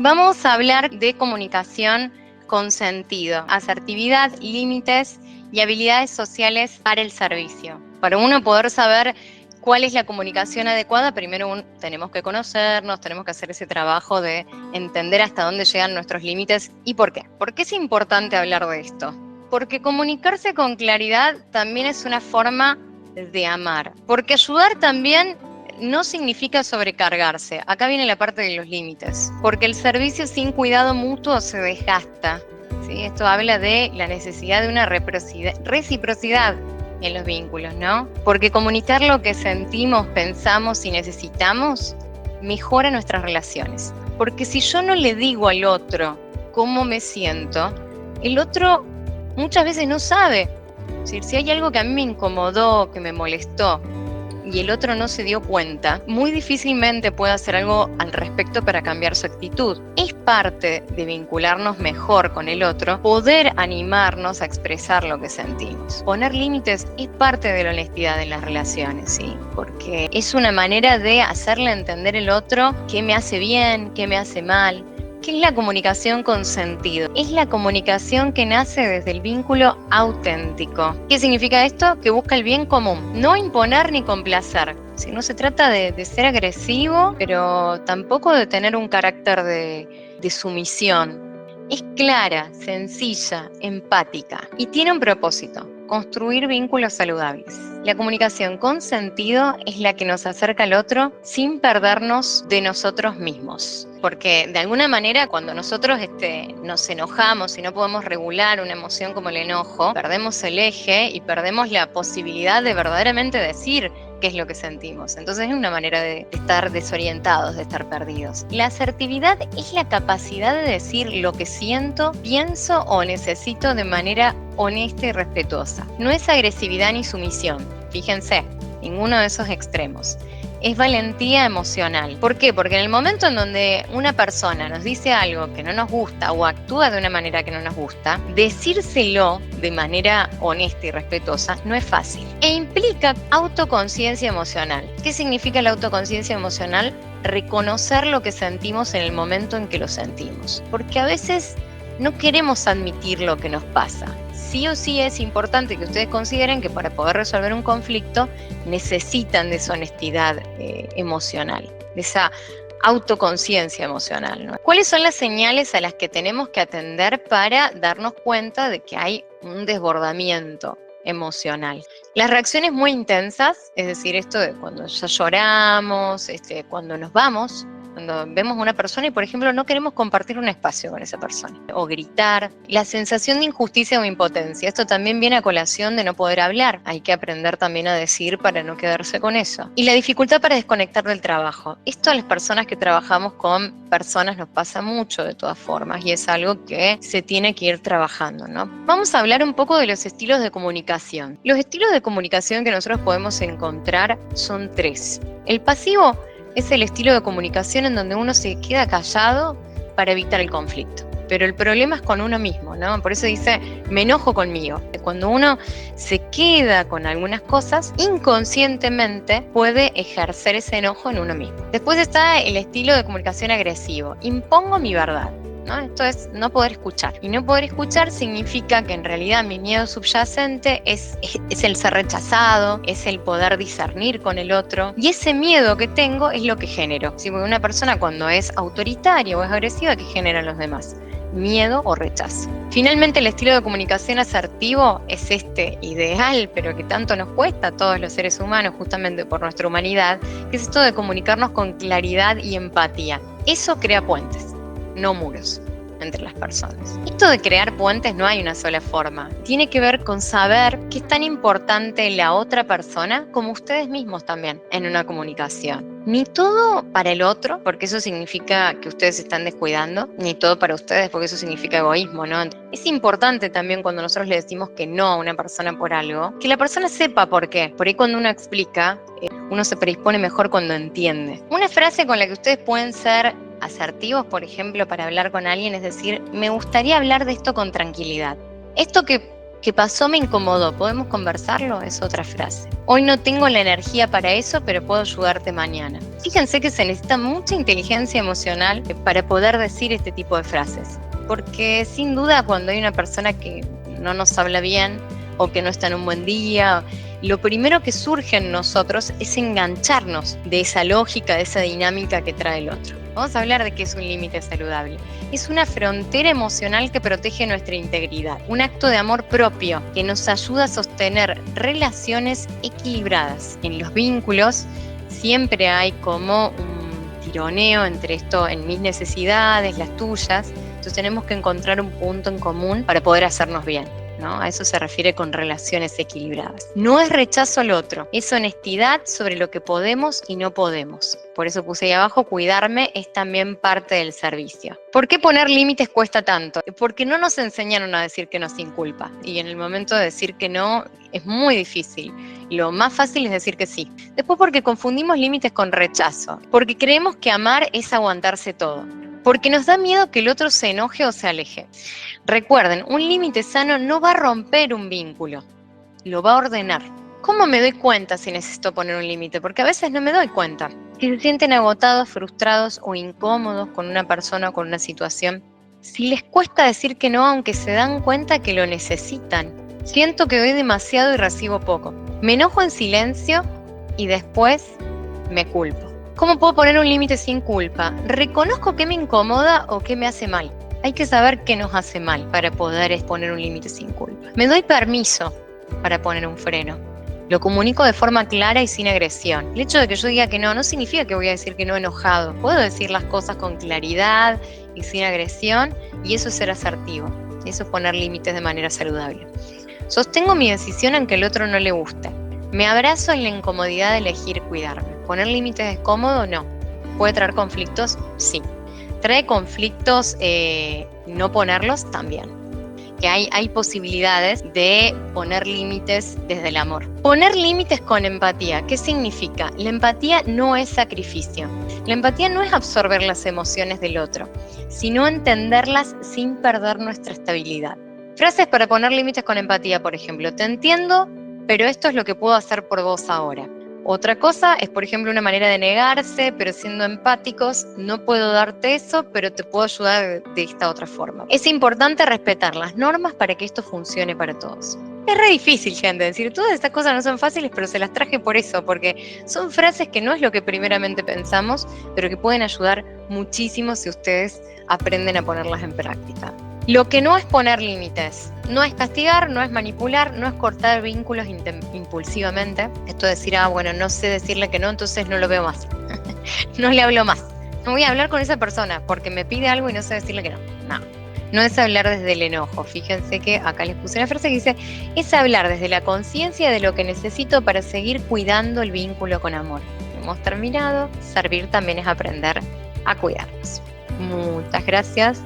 Vamos a hablar de comunicación con sentido, asertividad, límites y habilidades sociales para el servicio. Para uno poder saber cuál es la comunicación adecuada, primero tenemos que conocernos, tenemos que hacer ese trabajo de entender hasta dónde llegan nuestros límites y por qué. ¿Por qué es importante hablar de esto? Porque comunicarse con claridad también es una forma de amar. Porque ayudar también no significa sobrecargarse. Acá viene la parte de los límites. Porque el servicio sin cuidado mutuo se desgasta. ¿Sí? Esto habla de la necesidad de una reciprocidad en los vínculos, ¿no? Porque comunicar lo que sentimos, pensamos y necesitamos mejora nuestras relaciones. Porque si yo no le digo al otro cómo me siento, el otro muchas veces no sabe. Es decir, si hay algo que a mí me incomodó, que me molestó, y el otro no se dio cuenta, muy difícilmente puede hacer algo al respecto para cambiar su actitud. Es parte de vincularnos mejor con el otro, poder animarnos a expresar lo que sentimos. Poner límites es parte de la honestidad en las relaciones, ¿sí? Porque es una manera de hacerle entender al otro qué me hace bien, qué me hace mal. ¿Qué es la comunicación con sentido? Es la comunicación que nace desde el vínculo auténtico. ¿Qué significa esto? Que busca el bien común, no imponer ni complacer. Si no se trata de ser agresivo, pero tampoco de tener un carácter de sumisión. Es clara, sencilla, empática y tiene un propósito: construir vínculos saludables. La comunicación con sentido es la que nos acerca al otro sin perdernos de nosotros mismos. Porque de alguna manera cuando nosotros nos enojamos y no podemos regular una emoción como el enojo, perdemos el eje y perdemos la posibilidad de verdaderamente decir qué es lo que sentimos. Entonces es una manera de estar desorientados, de estar perdidos. La asertividad es la capacidad de decir lo que siento, pienso o necesito de manera honesta y respetuosa. No es agresividad ni sumisión, fíjense, ninguno de esos extremos. Es valentía emocional. ¿Por qué? Porque en el momento en donde una persona nos dice algo que no nos gusta o actúa de una manera que no nos gusta, decírselo de manera honesta y respetuosa no es fácil. E implica autoconciencia emocional. ¿Qué significa la autoconciencia emocional? Reconocer lo que sentimos en el momento en que lo sentimos. Porque a veces no queremos admitir lo que nos pasa. Sí o sí es importante que ustedes consideren que para poder resolver un conflicto necesitan de esa honestidad emocional, de esa autoconciencia emocional, ¿no? ¿Cuáles son las señales a las que tenemos que atender para darnos cuenta de que hay un desbordamiento emocional? Las reacciones muy intensas, es decir, esto de cuando ya lloramos, cuando nos vamos, cuando vemos a una persona y, por ejemplo, no queremos compartir un espacio con esa persona. O gritar. La sensación de injusticia o impotencia. Esto también viene a colación de no poder hablar. Hay que aprender también a decir para no quedarse con eso. Y la dificultad para desconectar del trabajo. Esto a las personas que trabajamos con personas nos pasa mucho de todas formas y es algo que se tiene que ir trabajando, ¿no? Vamos a hablar un poco de los estilos de comunicación. Los estilos de comunicación que nosotros podemos encontrar son 3. El pasivo es el estilo de comunicación en donde uno se queda callado para evitar el conflicto. Pero el problema es con uno mismo, ¿no? Por eso dice, me enojo conmigo. Cuando uno se queda con algunas cosas, inconscientemente puede ejercer ese enojo en uno mismo. Después está el estilo de comunicación agresivo. Impongo mi verdad, ¿no? Esto es no poder escuchar. Y no poder escuchar significa que en realidad mi miedo subyacente es el ser rechazado, es el poder discernir con el otro. Y ese miedo que tengo es lo que genero. Si una persona cuando es autoritaria o es agresiva, ¿qué generan los demás? Miedo o rechazo. Finalmente, el estilo de comunicación asertivo es este ideal, pero que tanto nos cuesta a todos los seres humanos, justamente por nuestra humanidad, que es esto de comunicarnos con claridad y empatía. Eso crea puentes, no muros entre las personas. Esto de crear puentes no hay una sola forma. Tiene que ver con saber que es tan importante la otra persona como ustedes mismos también en una comunicación. Ni todo para el otro, porque eso significa que ustedes se están descuidando, ni todo para ustedes, porque eso significa egoísmo, ¿no? Es importante también cuando nosotros le decimos que no a una persona por algo, que la persona sepa por qué. Por ahí cuando uno explica, uno se predispone mejor cuando entiende. Una frase con la que ustedes pueden ser asertivos, por ejemplo, para hablar con alguien, es decir, me gustaría hablar de esto con tranquilidad. Esto que ¿Qué pasó? Me incomodó. ¿Podemos conversarlo? Es otra frase. Hoy no tengo la energía para eso, pero puedo ayudarte mañana. Fíjense que se necesita mucha inteligencia emocional para poder decir este tipo de frases. Porque sin duda cuando hay una persona que no nos habla bien o que no está en un buen día, lo primero que surge en nosotros es engancharnos de esa lógica, de esa dinámica que trae el otro. Vamos a hablar de qué es un límite saludable. Es una frontera emocional que protege nuestra integridad, un acto de amor propio que nos ayuda a sostener relaciones equilibradas. En los vínculos siempre hay como un tironeo entre esto, en mis necesidades, las tuyas, entonces tenemos que encontrar un punto en común para poder hacernos bien, ¿no? A eso se refiere con relaciones equilibradas. No es rechazo al otro, es honestidad sobre lo que podemos y no podemos. Por eso puse ahí abajo, cuidarme es también parte del servicio. ¿Por qué poner límites cuesta tanto? Porque no nos enseñaron a decir que no sin culpa. Y en el momento de decir que no es muy difícil. Lo más fácil es decir que sí. Después porque confundimos límites con rechazo. Porque creemos que amar es aguantarse todo. Porque nos da miedo que el otro se enoje o se aleje. Recuerden, un límite sano no va a romper un vínculo, lo va a ordenar. ¿Cómo me doy cuenta si necesito poner un límite? Porque a veces no me doy cuenta. Si se sienten agotados, frustrados o incómodos con una persona o con una situación, si les cuesta decir que no aunque se dan cuenta que lo necesitan, siento que doy demasiado y recibo poco. Me enojo en silencio y después me culpo. ¿Cómo puedo poner un límite sin culpa? Reconozco qué me incomoda o qué me hace mal. Hay que saber qué nos hace mal para poder poner un límite sin culpa. Me doy permiso para poner un freno. Lo comunico de forma clara y sin agresión. El hecho de que yo diga que no significa que voy a decir que no enojado. Puedo decir las cosas con claridad y sin agresión, y eso es ser asertivo. Eso es poner límites de manera saludable. Sostengo mi decisión aunque el otro no le guste. Me abrazo en la incomodidad de elegir cuidarme. ¿Poner límites es cómodo? No. ¿Puede traer conflictos? Sí. ¿Trae conflictos no ponerlos? También. Que hay posibilidades de poner límites desde el amor. Poner límites con empatía. ¿Qué significa? La empatía no es sacrificio. La empatía no es absorber las emociones del otro, sino entenderlas sin perder nuestra estabilidad. Frases para poner límites con empatía, por ejemplo. Te entiendo, pero esto es lo que puedo hacer por vos ahora. Otra cosa es, por ejemplo, una manera de negarse, pero siendo empáticos, no puedo darte eso, pero te puedo ayudar de esta otra forma. Es importante respetar las normas para que esto funcione para todos. Es re difícil, gente, decir, todas estas cosas no son fáciles, pero se las traje por eso, porque son frases que no es lo que primeramente pensamos, pero que pueden ayudar muchísimo si ustedes aprenden a ponerlas en práctica. Lo que no es poner límites, no es castigar, no es manipular, no es cortar vínculos impulsivamente. Esto de decir, bueno, no sé decirle que no, entonces no lo veo más. No le hablo más. No voy a hablar con esa persona porque me pide algo y no sé decirle que no. No es hablar desde el enojo. Fíjense que acá les puse una frase que dice, es hablar desde la conciencia de lo que necesito para seguir cuidando el vínculo con amor. Hemos terminado. Servir también es aprender a cuidarnos. Muchas gracias.